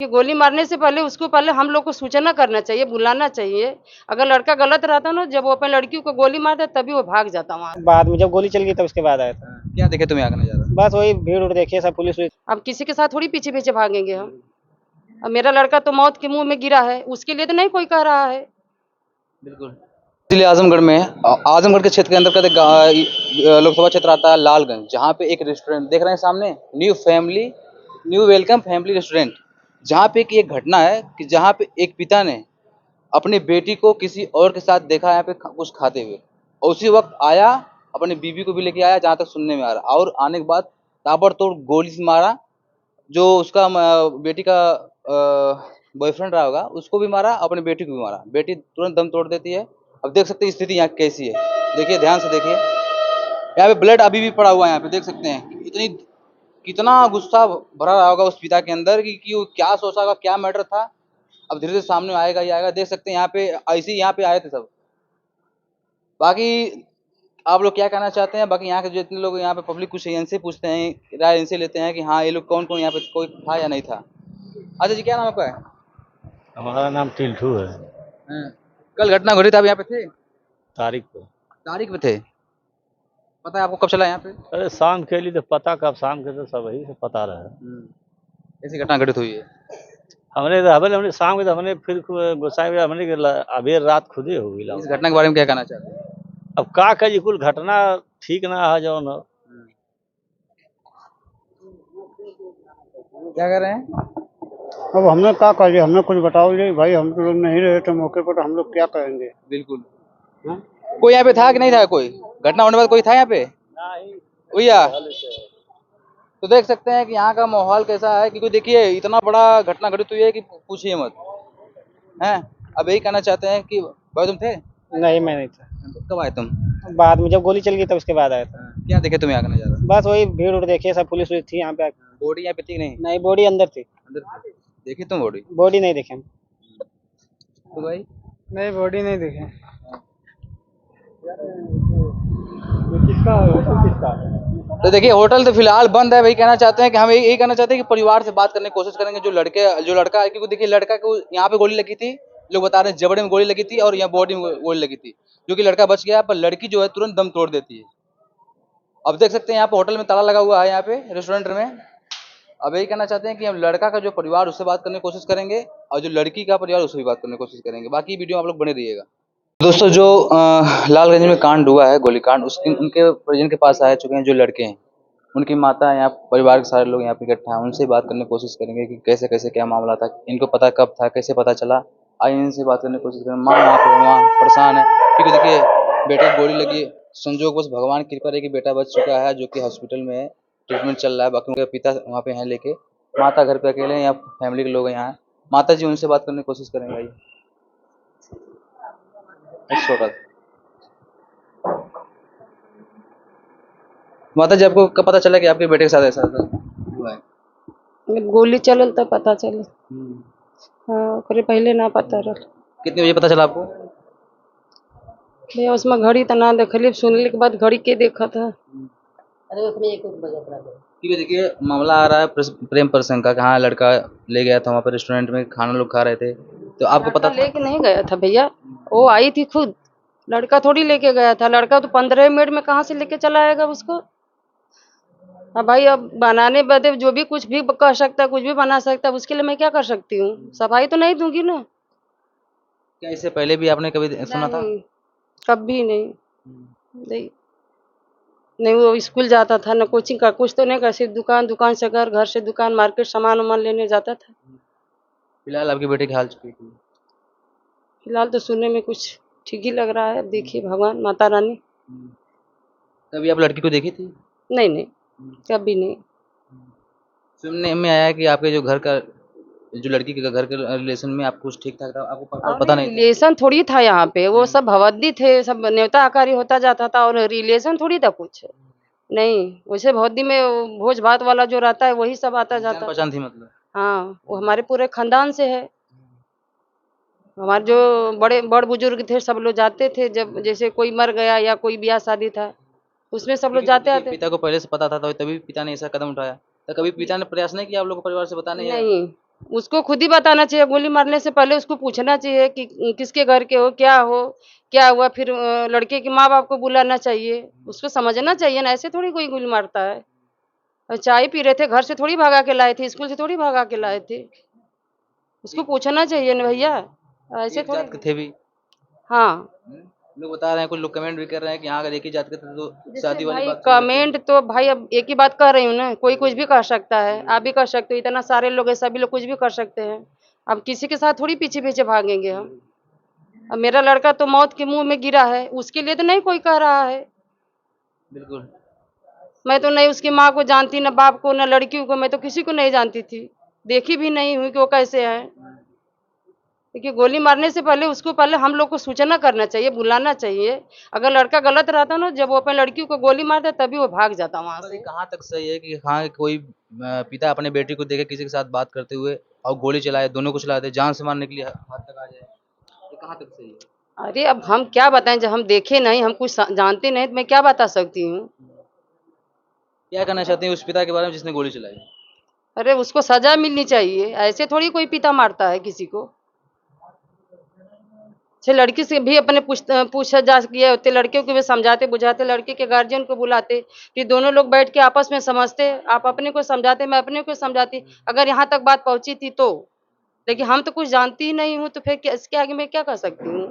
कि गोली मारने से पहले उसको पहले हम लोग को सूचना करना चाहिए, बुलाना चाहिए। अगर लड़का गलत रहता ना, जब वो अपने लड़की को गोली मारता तभी वो भाग जाता वहाँ। बाद में जब गोली चल गई तब उसके बाद आया था। क्या देखे तुम्हें आगे नजारा? बस वही भीड़ उड़ देखिए, सब पुलिस वुलिस। अब किसी के साथ थोड़ी पीछे पीछे भागेंगे हम। अब मेरा लड़का तो मौत के मुंह में गिरा है, उसके लिए तो नहीं कोई कह रहा है। बिल्कुल। जिले आजमगढ़ में आजमगढ़ के क्षेत्र के अंतर्गत लोकसभा क्षेत्र आता है लालगंज, जहाँ पे एक रेस्टोरेंट देख रहे हैं सामने, न्यू वेलकम फैमिली रेस्टोरेंट, जहाँ पे कि एक घटना है कि जहाँ पे एक पिता ने अपनी बेटी को किसी और के साथ देखा यहाँ पे कुछ खाते हुए, और उसी वक्त आया, अपनी बीवी को भी लेके आया, जहाँ तक सुनने में आ रहा, और आने के बाद ताबड़तोड़ गोली से मारा। जो उसका बेटी का बॉयफ्रेंड रहा होगा उसको भी मारा, अपनी बेटी को भी मारा। बेटी तुरंत दम तोड़ देती है। अब देख सकते हैं स्थिति यहाँ कैसी है, देखिए ध्यान से देखिए, यहाँ पे ब्लड अभी भी पड़ा हुआ है। यहाँ पे देख सकते हैं इतनी कितना गुस्सा भरा रहा होगा उस पिता के अंदर कि वो क्या सोचा होगा, क्या मैटर था। अब धीरे धीरे सामने आएगा ही आएगा। देख सकते हैं यहाँ पे ऐसे ही यहाँ पे आए थे सब। बाकी आप लोग क्या कहना चाहते हैं? बाकी यहाँ के जितने लोग यहाँ पे पब्लिक कुछ इनसे पूछते हैं, राय इनसे लेते हैं कि हाँ ये लोग कौन कौन यहाँ पे कोई था या नहीं था। अच्छा जी, क्या नाम आपका है? हमारा नाम टिल्ठू है। हाँ। कल घटना घटी थी, आप यहाँ पे थे? तारीख को तारीख पे थे? पता है आपको कब चला यहाँ पे? अरे शाम के लिए तो पता, कब शाम के तो सब ही से पता रहे। ऐसी घटना घटित हुई है। हमने शाम के तो हमने फिर गोसाई हमने के अभी रात खुद ही हो गई। इस घटना के बारे में क्या कहना चाहते हैं? अब का कही, कुल घटना ठीक ना है जो न। क्या कर रहे हैं? अब हमने क्या कर लिया, हमने कुछ बताओ नहीं भाई, हम तो लोग नहीं रहे थे मौके पर, तो हम लोग क्या करेंगे। बिल्कुल। कोई यहाँ पे था कि नहीं था? कोई घटना होने के बाद कोई था यहाँ पे? भैया तो देख सकते हैं कि यहाँ का माहौल कैसा है, क्योंकि देखिए इतना बड़ा घटना घटित हुई है कि पूछिए मत। हैं, अब यही कहना चाहते हैं कि भाई तुम थे? नहीं, मैं नहीं था। कब आए तुम? बाद में जब गोली चल गई तब उसके बाद आया था। क्या देखे तुम्हें आगे नजारा? बस वही भीड़ उड़ देखिए, सब पुलिस वुलिस थी यहाँ पे। बॉडी यहाँ पे थी कि नहीं? नहीं, बॉडी अंदर थी। अंदर देखी तुम बॉडी? बॉडी नहीं देखे हम। तो भाई नहीं, बॉडी नहीं देखे। तो देखिए होटल तो फिलहाल बंद है। वही कहना चाहते हैं कि हम यही कहना चाहते हैं कि परिवार से बात करने की कोशिश करेंगे। जो लड़का है, क्योंकि देखिए लड़का को यहाँ पे गोली लगी थी, लोग बता रहे हैं जबड़े में गोली लगी थी और यहाँ बॉडी में गोली लगी थी, जो कि लड़का बच गया, पर लड़की जो है तुरंत दम तोड़ देती है। अब देख सकते हैं यहाँ पे होटल में ताला लगा हुआ है, यहाँ पे रेस्टोरेंट में। अब यही कहना चाहते हैं कि हम लड़का का जो परिवार उससे बात करने की कोशिश करेंगे, और जो लड़की का परिवार उससे भी बात करने की कोशिश करेंगे। बाकी वीडियो आप लोग बने रहिएगा। दोस्तों, जो लालगंज में कांड हुआ है, गोलीकांड, उसके उनके परिजन के पास आ चुके हैं जो लड़के हैं। उनकी माता, यहाँ परिवार के सारे लोग यहाँ पे इकट्ठा हैं। उनसे बात करने की कोशिश करेंगे कि कैसे कैसे क्या मामला था, इनको पता कब था, कैसे पता चला। आइए इनसे बात करने की कोशिश करें। माँ वहाँ परेशान है, क्योंकि देखिए बेटे को गोली लगी। संजोग बस भगवान की कृपा रही कि बेटा बच चुका है, जो कि हॉस्पिटल में है, ट्रीटमेंट चल रहा है। बाकी उनके पिता वहाँ पे हैं लेके, माता घर पे अकेले हैं, या फैमिली के लोग हैं यहाँ। माता जी, उनसे बात करने की कोशिश करेंगे। भाई छोटा माता जी, आपको कब पता चला कि आपके बेटे के साथ ऐसा हुआ है? गोली चलल तो पता चल। हाँ, ओकरे पहले ना पता रहा। कितने बजे पता चला आपको? भैया उसमें घड़ी तो ना देखली, सुनने के बाद घड़ी के देखा था। ठीक है, देखिए मामला आ रहा है प्रेम प्रसंग का। हाँ, लड़का ले गया था वहाँ पर रेस्टोरेंट में, खाना लोग खा रहे थे, तो आपको पता था? लेके नहीं गया था भैया, वो आई थी खुद। लड़का थोड़ी लेके गया था। लड़का तो 15 मिनट में कहाँ से लेके चला आएगा उसको। अब भाई, अब बनाने बदे जो भी कुछ भी कर सकता है, कुछ भी बना सकता है, उसके लिए मैं क्या कर सकती हूँ? सफाई तो नहीं दूंगी ना। क्या इससे पहले भी आपने कभी सुना था? नहीं, कभी नहीं। नहीं नहीं, वो स्कूल जाता था ना, कोचिंग का कुछ तो नहीं कर, सिर्फ दुकान से घर से दुकान, मार्केट सामान वामान लेने जाता था। फिलहाल आपके बेटे की हाल चुकी थी? फिलहाल तो सुनने में कुछ ठीक ही लग रहा है। अब देखिए भगवान, माता रानी। कभी आप लड़की को देखी थी? नहीं नहीं, कभी नहीं। सुनने में आया कि आपके जो घर का, जो लड़की के घर के रिलेशन में आपको कुछ ठीक ठाक था, आपको पता नहीं था? रिलेशन थोड़ी था यहाँ पे, वो सब भवद्दी थे, सब न्योता आकारी होता जाता था, और रिलेशन थोड़ी था कुछ। नहीं, वैसे भवद्दी में भोज भात वाला जो रहता है वही सब आता जाता। पहचान थी मतलब? हाँ, वो हमारे पूरे खानदान से है। हमारे जो बड़ बुजुर्ग थे, सब लोग जाते थे। जब जैसे कोई मर गया या कोई ब्याह शादी था, उसमें सब लोग जाते आते। पिता को पहले से पता था तो तभी पिता ने ऐसा कदम उठाया? तो कभी पिता ने प्रयास नहीं किया आप लोग को परिवार से बताने? नहीं, उसको खुद ही बताना चाहिए, गोली मारने से पहले उसको पूछना चाहिए कि किसके घर के हो, क्या हुआ, फिर लड़के के माँ-बाप को बुलाना चाहिए। उसको समझना चाहिए ना, ऐसे थोड़ी कोई गोली मारता है। चाय पी रहे थे, घर से थोड़ी भगा के लाए थे, स्कूल से थोड़ी भगा के लाए थे। उसको पूछना चाहिए ना भैया, ऐसे एक थोड़ी। जात के थे भी। हाँ, लोग बता रहे हैं, कुछ लोग कमेंट भी कर रहे हैं कि हाँ अगर एक ही जात के थे तो जैसे शादी वाली भाई बात कर लेते। कमेंट तो भाई अब एक ही बात कह रही हूँ ना, कोई कुछ भी कर सकता है, आप भी कर सकते हो, इतना सारे लोग है, सभी लोग कुछ भी कर सकते हैं। अब किसी के साथ थोड़ी पीछे-पीछे भागेंगे हम। अब मेरा लड़का तो मौत के मुँह में गिरा है, उसके लिए तो नहीं कोई कह रहा है। बिल्कुल। मैं तो नहीं उसकी माँ को जानती, ना बाप को, ना लड़कियों को, मैं तो किसी को नहीं जानती थी। देखी भी नहीं हूँ कि वो कैसे हैं। देखिए गोली मारने से पहले उसको पहले हम लोग को सूचना करना चाहिए, बुलाना चाहिए। अगर लड़का गलत रहता ना, जब वो अपनी लड़की को गोली मारता तभी वो भाग जाता वहाँ पर ये से। कहाँ तक सही है कि हाँ कोई पिता अपने बेटी को देखे किसी के साथ बात करते हुए और गोली चलाए, दोनों को चला दे, जान से मारने के लिए हाथ तक आ जाए, ये कहाँ तक सही है? अरे अब हम क्या बताएँ, जब हम देखे नहीं, हम कुछ जानते नहीं, तो मैं क्या बता सकती हूँ। क्या कहना चाहते हैं उस पिता के बारे में जिसने गोली चलाई? अरे उसको सजा मिलनी चाहिए, ऐसे थोड़ी कोई पिता मारता है किसी को। अच्छे लड़की से भी अपने पूछताछ किए होते, लड़कियों को भी समझाते बुझाते, लड़के के गार्जियन को बुलाते कि दोनों लोग बैठ के आपस में समझते, आप अपने को समझाते, मैं अपने को समझाती, अगर यहाँ तक बात पहुंची थी तो। लेकिन हम तो कुछ जानती ही नहीं हूँ, तो फिर इसके आगे मैं क्या कर सकती हूँ।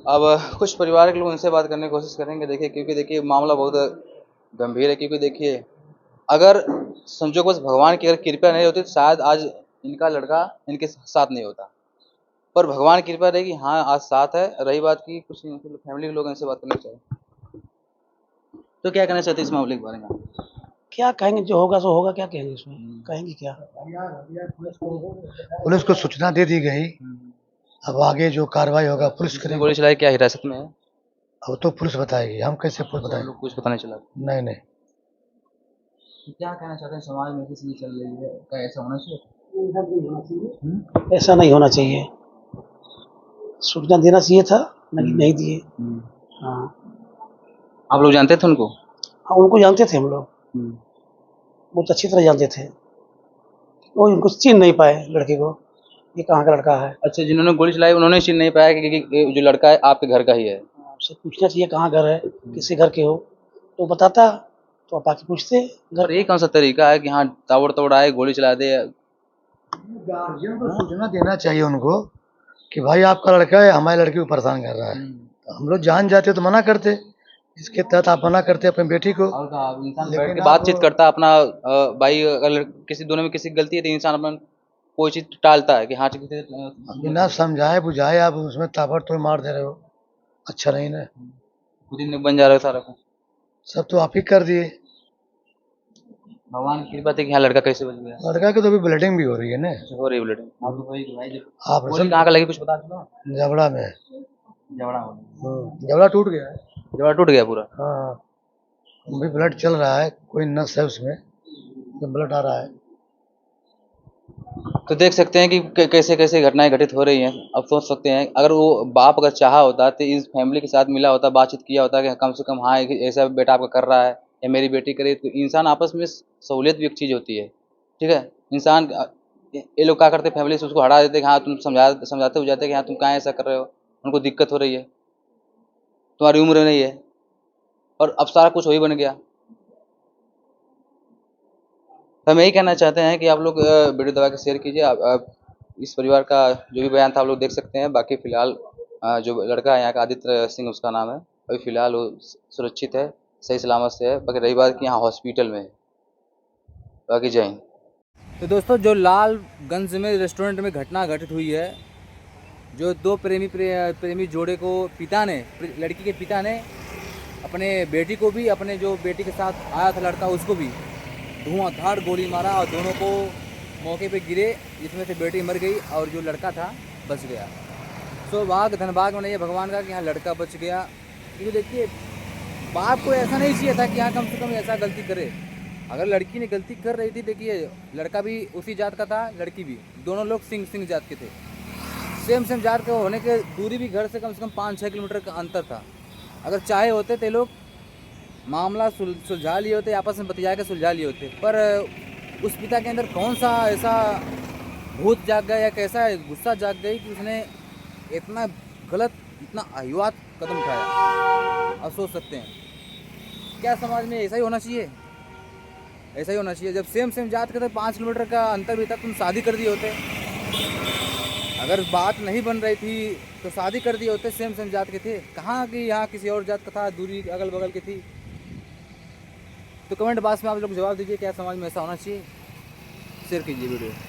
अब कुछ परिवार के लोग उनसे बात करने की कोशिश करेंगे, देखिए क्योंकि देखिए मामला बहुत गंभीर है। क्योंकि देखिए अगर संजोगवश भगवान की अगर कृपा नहीं होती तो शायद आज इनका लड़का इनके साथ नहीं होता। पर भगवान की कृपा रहेगी, हाँ आज साथ है। रही बात की कुछ फैमिली के लोग इनसे बात करना चाहिए, तो क्या कहना चाहते हैं इस मामले के बारे में? क्या कहेंगे, जो होगा सो होगा, क्या कहेंगे इसमें, कहेंगे क्या। पुलिस को सूचना दे दी गई, अब आगे जो कार्रवाई होगा पुलिस जिसने करेगी। गोली चलाई क्या हिरासत में है? अब तो पुलिस बताएगी, हम कैसे पुलिस हम बताएंगे? लोग कुछ पता नहीं चला। नहीं नहीं। तो क्या कहना चाहते हैं, समाज में किसी चल रही है, क्या ऐसा होना चाहिए? ऐसा नहीं होना चाहिए, सूचना देना चाहिए था, नहीं दिए। हाँ आप लोग जानते थे उनको? हाँ, उनको जानते थे हम लोग, बहुत अच्छी तरह जानते थे। वो इनको चिन्ह नहीं पाए लड़के को, ये कहाँ का लड़का है। अच्छा, जिन्होंने गोली चलाई उन्होंने चिन्ह नहीं पाया कि जो लड़का है आपके घर का ही है? उससे पूछना चाहिए कहाँ घर है, किसके घर के हो, तो बताता, तो आप आके पूछते घर। और ये कौन सा तरीका है कि हाँ ताबड़तोड़ आए गोली चला दे? गार्जियन को सूचना देना चाहिए उनको कि भाई आपका लड़का है, हमारी लड़की को परेशान कर रहा है। तो हम लोग जान जाते तो मना करते, इसके तहत आप मना करते अपनी बेटी को। और कहा इंसान लेकिन बैठ के आप- बातचीत करता अपना भाई अगर किसी दोनों में किसी की गलती है तो इंसान अपना कोई चीज टालता है कि हाँ ठीक है, बिना समझाए बुझाए आप उसमें ताबड़तोड़ मार दे रहे हो, अच्छा नहीं ना। खुद ही बन जा रहा है सारा कुछ। सब तो आप ही कर दिए। भगवान की कृपा थी कि हाँ लड़का कैसे बच गया। लड़का की तो अभी ब्लीडिंग भी हो रही है ना, हो रही ब्लडिंग। आप तो भाई गोली ऑपरेशन कहाँ का लगी कुछ बता दो। जबड़ा में। जबड़ा हो गया। जबड़ा टूट गया है। जबड़ा टूट गया पूरा। हाँ, अभी ब्लड चल रहा है, कोई नस है उसमें जो ब्लड आ रहा है। तो देख सकते हैं कि कैसे कैसे घटनाएं घटित हो रही हैं। अब सोच सकते हैं अगर वो बाप अगर चाहा होता तो इस फैमिली के साथ मिला होता, बातचीत किया होता कि कम से कम हाँ ऐसा बेटा आपका कर रहा है या मेरी बेटी करे, तो इंसान आपस में सहूलियत भी एक चीज़ होती है। ठीक है, इंसान ये लोग क्या करते फैमिली से उसको हटा देते कि हाँ तुम समझाते हो जाते कि हाँ तुम कहाँ ऐसा कर रहे हो, उनको दिक्कत हो रही है, तुम्हारी उम्र नहीं है, और अब सारा कुछ वही बन गया। तो हम यही कहना चाहते हैं कि आप लोग वीडियो दबा के शेयर कीजिए। आप इस परिवार का जो भी बयान था आप लोग देख सकते हैं। बाकी फिलहाल जो लड़का है यहाँ का आदित्य सिंह उसका नाम है, अभी फिलहाल वो सुरक्षित है, सही सलामत से है। बाकी रही बात कि यहाँ हॉस्पिटल में है। बाकी जय हिंद। तो दोस्तों जो लालगंज में रेस्टोरेंट में घटना घटित हुई है, जो दो प्रेमी जोड़े को लड़की के पिता ने अपने बेटी को भी, अपने जो बेटी के साथ आया था लड़का उसको भी धुआंधार गोली मारा और दोनों को मौके पे गिरे, जिसमें से बेटी मर गई और जो लड़का था बच गया। सौभाग्य धनभाग में नहीं है भगवान का कि यहाँ लड़का बच गया। क्योंकि देखिए बाप को ऐसा नहीं चाहिए था कि यहाँ कम से कम ऐसा गलती करे। अगर लड़की ने गलती कर रही थी, देखिए लड़का भी उसी जात का था, लड़की भी, दोनों लोग सिंह जात के थे। सेम जात के होने के दूरी भी घर से कम 5-6 किलोमीटर का अंतर था। अगर चाहे होते तो लोग मामला सुलझा लिए होते, आपस में बतिया के सुलझा लिए होते, पर उस पिता के अंदर कौन सा ऐसा भूत जाग गया या कैसा गुस्सा जाग गई कि उसने इतना गलत, इतना अहिवात कदम उठाया। आप सोच सकते हैं क्या समाज में ऐसा ही होना चाहिए? ऐसा ही होना चाहिए। जब सेम जात के थे, 5 किलोमीटर का अंतर भी था, तुम शादी कर दिए होते। अगर बात नहीं बन रही थी तो शादी कर दिए होते। सेम जात के थे, कहाँ कि यहाँ किसी और जात का था, दूरी अगल बगल की थी। तो कमेंट बॉक्स में आप लोग जवाब दीजिए, क्या समाज में ऐसा होना चाहिए? शेयर कीजिए वीडियो।